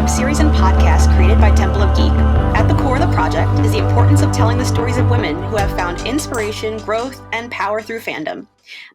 web series and podcast created by Temple of Geek. At the core of the project is the importance of telling the stories of women who have found inspiration, growth, and power through fandom.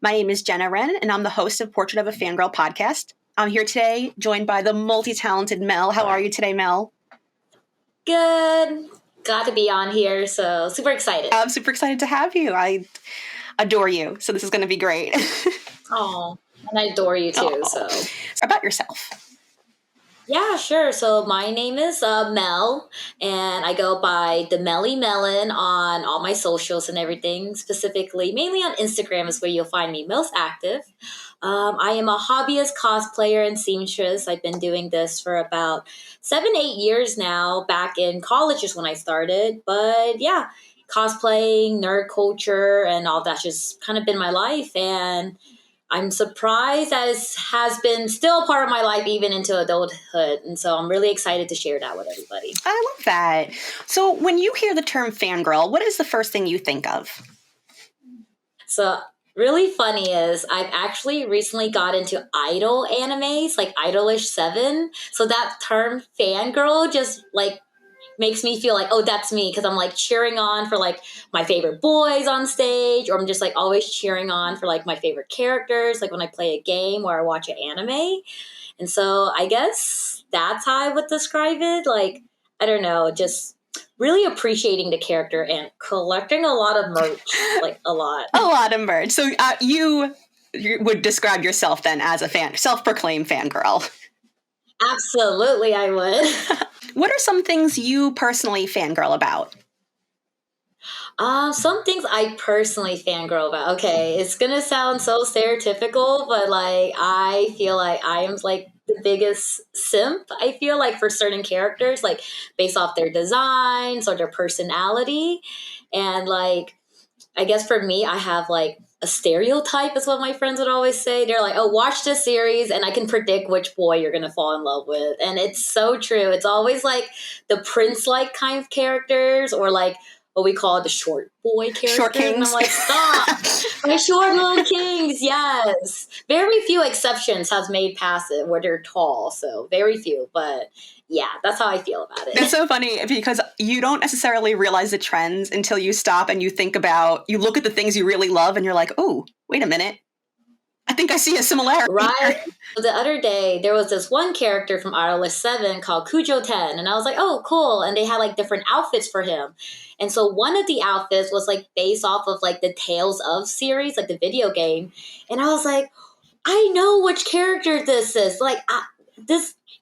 My name is Jenna Wren, and I'm the host of Portrait of a Fangirl podcast. I'm here today, joined by the multi-talented Mel. How are you today, Mel? Good. Glad to be on here, so super excited. I'm super excited to have you. I adore you, so this is going to be great. Oh, and I adore you too. So about yourself. Yeah, sure. So my name is Mel, and I go by the Melly Melon on all my socials and everything. Specifically, mainly on Instagram is where you'll find me most active. I am a hobbyist cosplayer and seamstress. I've been doing this for about 7-8 years now. Back in college is when I started, but yeah, cosplaying, nerd culture, and all that's just kind of been my life. And I'm surprised that it has been still a part of my life even into adulthood. And so I'm really excited to share that with everybody. I love that. So when you hear the term fangirl, what is the first thing you think of? So really funny is I've actually recently got into idol animes, like Idolish 7. So that term fangirl just like makes me feel like, oh, that's me, because I'm like cheering on for like my favorite boys on stage, or I'm just like always cheering on for like my favorite characters, like when I play a game or I watch an anime. And so I guess that's how I would describe it. Like, I don't know, just really appreciating the character and collecting a lot of merch, like a lot. A lot of merch. So you would describe yourself then as a self-proclaimed fangirl. Absolutely, I would. What are some things you personally fangirl about? Some things I personally fangirl about. Okay, it's gonna sound so stereotypical, but like I feel like I am like the biggest simp. I feel like for certain characters, like based off their designs or their personality, and like I guess for me, I have like a stereotype, is what my friends would always say. They're like, oh, watch this series and I can predict which boy you're going to fall in love with. And it's so true. It's always like the prince-like kind of characters, or like what we call the short boy characters. Short kings. And I'm like, stop. My short little kings, yes. Very few exceptions has made past it where they're tall. So very few. But yeah, that's how I feel about it. That's so funny because you don't necessarily realize the trends until you stop and you look at the things you really love and you're like, oh, wait a minute. I think I see a similarity. Right. The other day, there was this one character from Idolish 7 called Kujo 10. And I was like, oh, cool. And they had like different outfits for him. And so one of the outfits was like based off of like the Tales of series, like the video game. And I was like, I know which character this is. Like,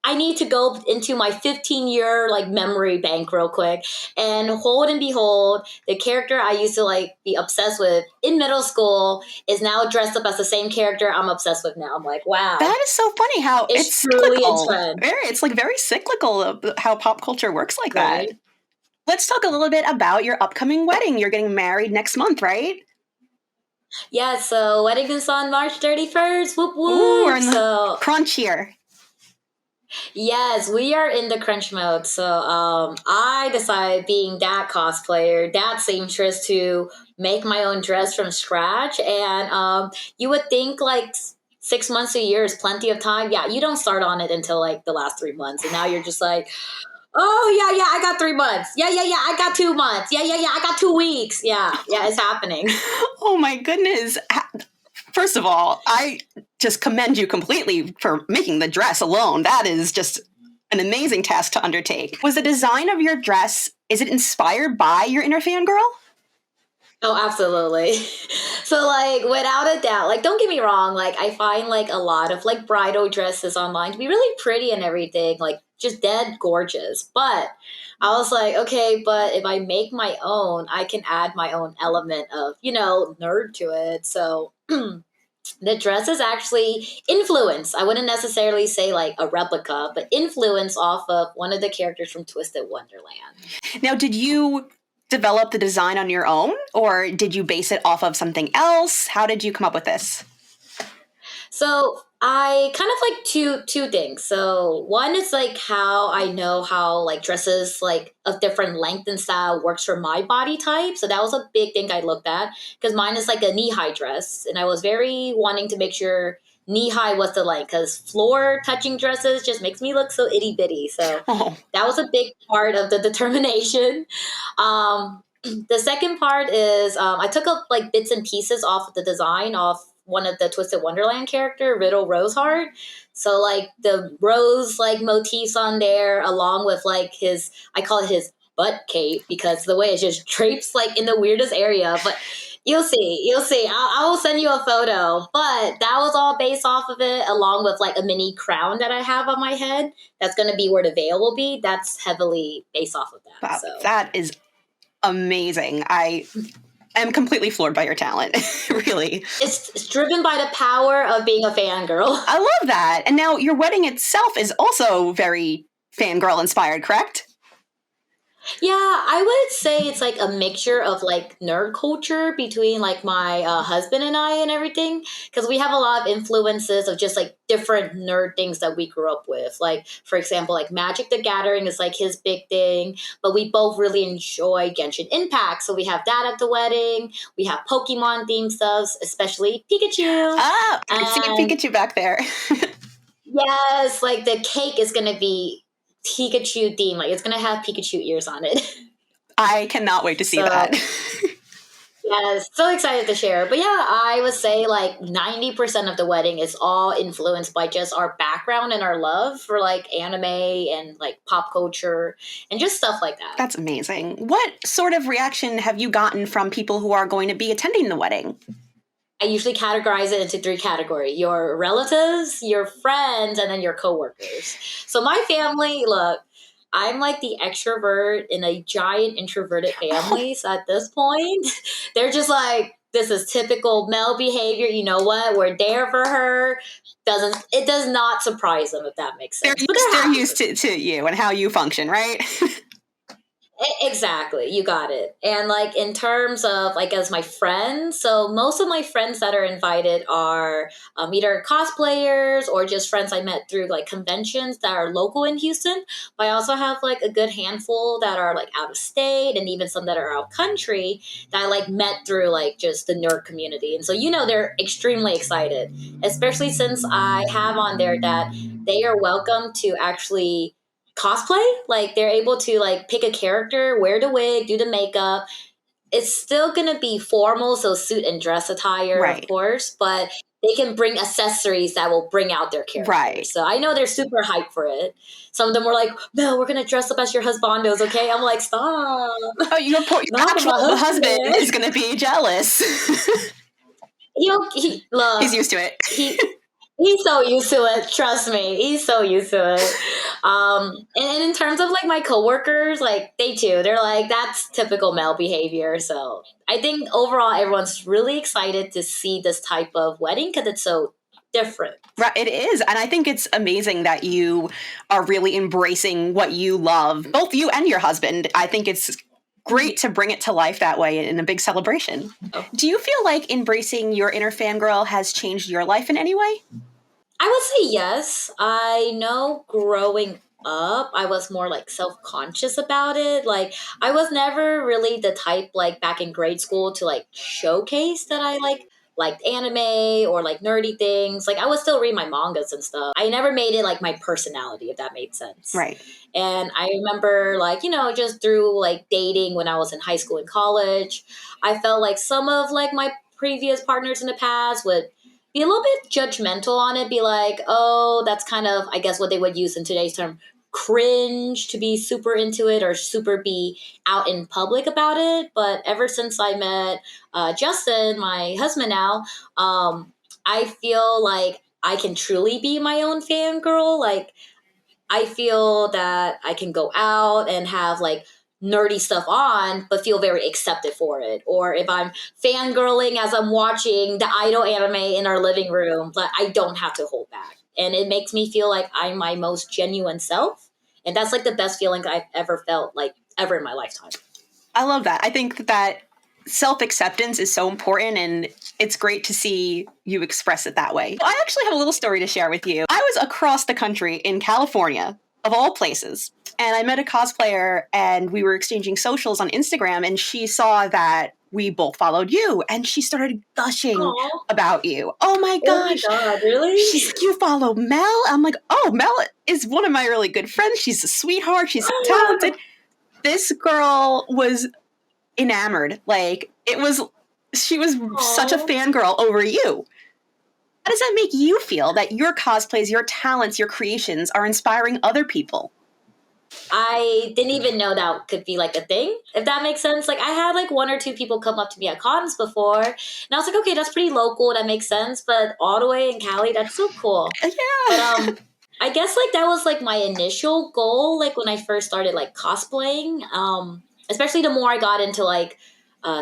I need to go into my 15-year like memory bank real quick, and hold and behold, the character I used to like be obsessed with in middle school is now dressed up as the same character I'm obsessed with now. I'm like, wow. That is so funny how it's truly cyclical. in trend. It's like very cyclical of how pop culture works like Right. that. Let's talk a little bit about your upcoming wedding. You're getting married next month, right? Yeah, so wedding is on March 31st. Whoop whoop. Ooh, we're in the crunch here. Yes, we are in the crunch mode. So I decided, being that cosplayer, that seamstress, to make my own dress from scratch. And you would think like 6 months, a year is plenty of time. Yeah, you don't start on it until like the last 3 months. And now you're just like, oh, yeah, I got 3 months. Yeah, I got 2 months. Yeah, I got 2 weeks. Yeah, it's happening. Oh my goodness. First of all, I just commend you completely for making the dress alone. That is just an amazing task to undertake. Was the design of your dress, is it inspired by your inner fangirl? Oh, absolutely. So, like, without a doubt, like, don't get me wrong, like, I find, like, a lot of, like, bridal dresses online to be really pretty and everything, like, just dead gorgeous. But I was like, okay, but if I make my own, I can add my own element of, nerd to it. So the dress is actually influenced. I wouldn't necessarily say like a replica, but influence off of one of the characters from Twisted Wonderland. Now, did you develop the design on your own, or did you base it off of something else? How did you come up with this? So I kind of like two things. So one is like how I know how like dresses like of different length and style works for my body type. So that was a big thing I looked at, because mine is like a knee high dress, and I was very wanting to make sure knee-high was the length, because floor-touching dresses just makes me look so itty-bitty. So Oh, that was a big part of the determination. The second part is I took up like bits and pieces off of the design of one of the Twisted Wonderland character, Riddle Roseheart. So like the rose like motifs on there, along with like his, I call it his butt cape, because the way it just drapes like in the weirdest area. But you'll see, you'll see. I will send you a photo. But that was all based off of it, along with like a mini crown that I have on my head. That's going to be where the veil will be. That's heavily based off of that. wow, So that is amazing. I am completely floored by your talent, really. it's driven by the power of being a fangirl. I love that. And now your wedding itself is also very fangirl inspired, correct? Yeah, I would say it's like a mixture of like nerd culture between like my husband and I and everything. Because we have a lot of influences of just like different nerd things that we grew up with. Like, for example, like Magic the Gathering is like his big thing, but we both really enjoy Genshin Impact. So we have that at the wedding. We have Pokemon themed stuff, especially Pikachu. Ah, I can see a And Pikachu back there. yes, like the cake is going to be Pikachu themed. Like it's going to have Pikachu ears on it. I cannot wait to see So that. yes, so excited to share. But yeah, I would say like 90% of the wedding is all influenced by just our background and our love for like anime and like pop culture and just stuff like that. That's amazing. What sort of reaction have you gotten from people who are going to be attending the wedding? I usually categorize it into three categories: your relatives, your friends, and then your coworkers. So my family, look, I'm like the extrovert in a giant introverted family. So at this point, they're just like, this is typical male behavior. You know what? We're there for her. Doesn't it does not surprise them, if that makes They're sense. But they're they're happy used with it. to you and how you function, right? Exactly, you got it. And like in terms of like as my friends, so most of my friends that are invited are either cosplayers or just friends I met through like conventions that are local in Houston. But I also have like a good handful that are like out of state and even some that are out country that I like met through like just the nerd community. And so they're extremely excited, especially since I have on there that they are welcome to actually cosplay. Like they're able to like pick a character, wear the wig, do the makeup. It's still gonna be formal, so suit and dress attire, of Right. course, but they can bring accessories that will bring out their Right. characters. So I know they're super hyped for it. Some of them were like, "Mel, we're gonna dress up as your husbandos, okay?" I'm like, "Stop, Oh, your not for actual my husband husband." is going to be jealous. He's Look, used to it. he he's so used to it. Trust me, he's so used to it. And in terms of like my coworkers, like they too, they're like that's typical male behavior. So I think overall, everyone's really excited to see this type of wedding because it's so different. Right, it is. And I think it's amazing that you are really embracing what you love, both you and your husband. I think it's great to bring it to life that way in a big celebration. Oh. Do you feel like embracing your inner fangirl has changed your life in any way? I would say yes. I know growing up, I was more like self conscious about it. Like, I was never really the type, like back in grade school, to like showcase that I liked anime or like nerdy things. Like, I would still read my mangas and stuff. I never made it like my personality, if that made sense. Right. And I remember, like, just through like dating when I was in high school and college, I felt like some of like my previous partners in the past would be a little bit judgmental on it, be like, oh, that's kind of, I guess, what they would use in today's term, cringe, to be super into it or super be out in public about it. But ever since I met Justin, my husband now, I feel like I can truly be my own fangirl. Like, I feel that I can go out and have like nerdy stuff on, but feel very accepted for it. Or if I'm fangirling as I'm watching the idol anime in our living room, but I don't have to hold back. And it makes me feel like I'm my most genuine self. And that's like the best feeling I've ever felt, like ever in my lifetime. I love that. I think that self-acceptance is so important, and it's great to see you express it that way. I actually have a little story to share with you. I was across the country in California, of all places, and I met a cosplayer and we were exchanging socials on Instagram, and she saw that we both followed you. And she started gushing Aw. about you. Oh my Oh my gosh. God, really? She's like, you follow Mel? I'm like, oh, Mel is one of my really good friends. She's a sweetheart. She's so talented. This girl was enamored. Like, she was such a Aw. fangirl over you. How does that make you feel that your cosplays, your talents, your creations are inspiring other people? I didn't even know that could be like a thing, if that makes sense. Like I had like one or two people come up to me at cons before, and I was like, okay, that's pretty local, that makes sense. But all the way in Cali, that's so cool. But Yeah. I guess like that was like my initial goal, like when I first started like cosplaying. Especially the more I got into like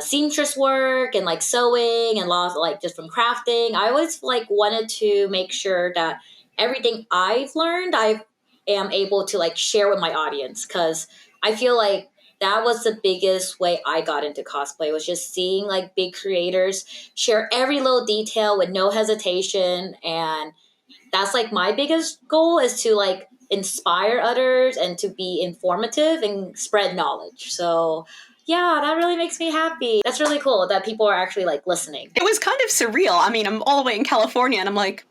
seamstress work and like sewing and lots like just from crafting, I always like wanted to make sure that everything I've learned, I am able to like share with my audience because I feel like that was the biggest way I got into cosplay was just seeing like big creators share every little detail with no hesitation, and that's like my biggest goal is to like inspire others and to be informative and spread knowledge. So yeah, that really makes me happy. That's really cool that people are actually like listening. It was kind of surreal. I mean, I'm all the way in California, and I'm like,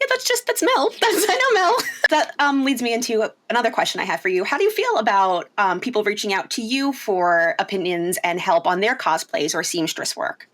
yeah, that's Mel. I know Mel. That leads me into another question I have for you. How do you feel about people reaching out to you for opinions and help on their cosplays or seamstress work?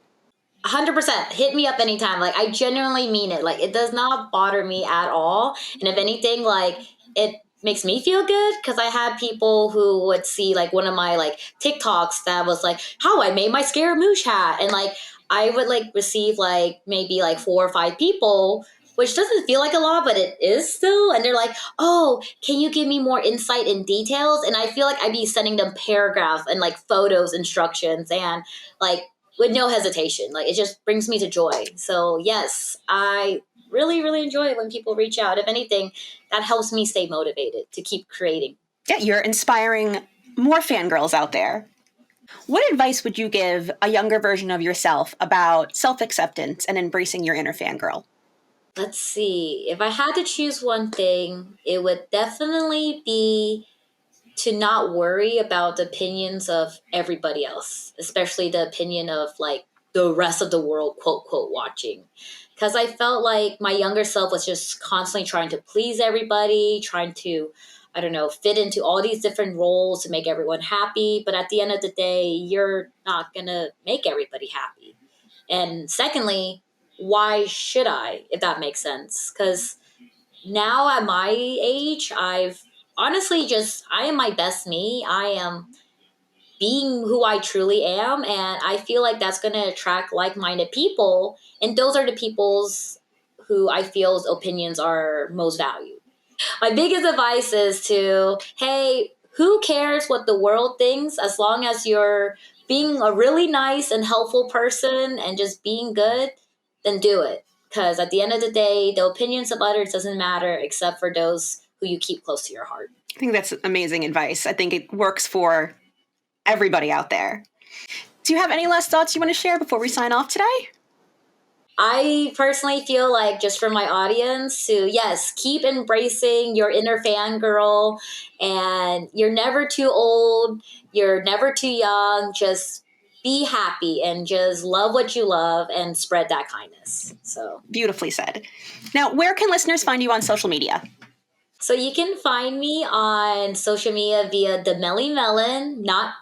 100% hit me up anytime. Like I genuinely mean it. Like it does not bother me at all. And if anything, like it makes me feel good because I had people who would see like one of my like TikToks that was like how I made my Scaramouche hat, and like I would like receive like maybe like 4 or 5 people, which doesn't feel like a lot, but it is still. And they're like, oh, can you give me more insight and details? And I feel like I'd be sending them paragraphs and like photos, instructions, and like with no hesitation. Like it just brings me to joy. So yes, I really, really enjoy it when people reach out. If anything, that helps me stay motivated to keep creating. Yeah, you're inspiring more fangirls out there. What advice would you give a younger version of yourself about self-acceptance and embracing your inner fangirl? Let's see. If I had to choose one thing, it would definitely be to not worry about the opinions of everybody else, especially the opinion of like the rest of the world, quote, quote, watching. Because I felt like my younger self was just constantly trying to please everybody, trying to, I don't know, fit into all these different roles to make everyone happy. But at the end of the day, you're not going to make everybody happy. And secondly, why should I, if that makes sense? Because now at my age, I've honestly just, I am my best me. I am being who I truly am. And I feel like that's going to attract like minded people. And those are the people's who I feel's opinions are most valued. My biggest advice is to, hey, who cares what the world thinks as long as you're being a really nice and helpful person and just being good, then do it. Because at the end of the day, the opinions of others doesn't matter except for those who you keep close to your heart. I think that's amazing advice. I think it works for everybody out there. Do you have any last thoughts you want to share before we sign off today? I personally feel like just for my audience to, yes, keep embracing your inner fangirl, and you're never too old, you're never too young. Just be happy and just love what you love and spread that kindness. So, Beautifully said. Now, where can listeners find you on social media? so you can find me on social media via the Melly Melon, not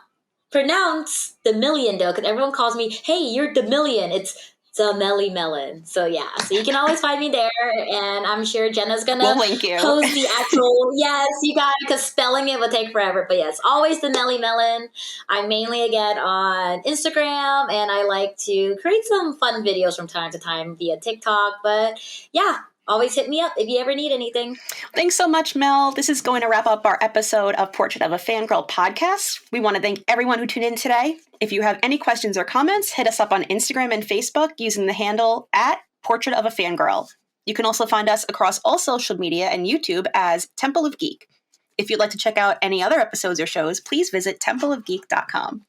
pronounce the million though, because everyone calls me, hey, you're the million. It's the Melly Melon. So yeah, so you can always find me there, and I'm sure Jenna's We'll gonna link you. post the actual. Yes, you got it, because spelling it would take forever. But yes, always the Melly Melon. I'm mainly again on Instagram, and I like to create some fun videos from time to time via TikTok. But yeah. Always hit me up if you ever need anything. Thanks so much, Mel. This is going to wrap up our episode of Portrait of a Fangirl podcast. We want to thank everyone who tuned in today. If you have any questions or comments, hit us up on Instagram and Facebook using the handle at Portrait of a Fangirl. You can also find us across all social media and YouTube as Temple of Geek. If you'd like to check out any other episodes or shows, please visit templeofgeek.com.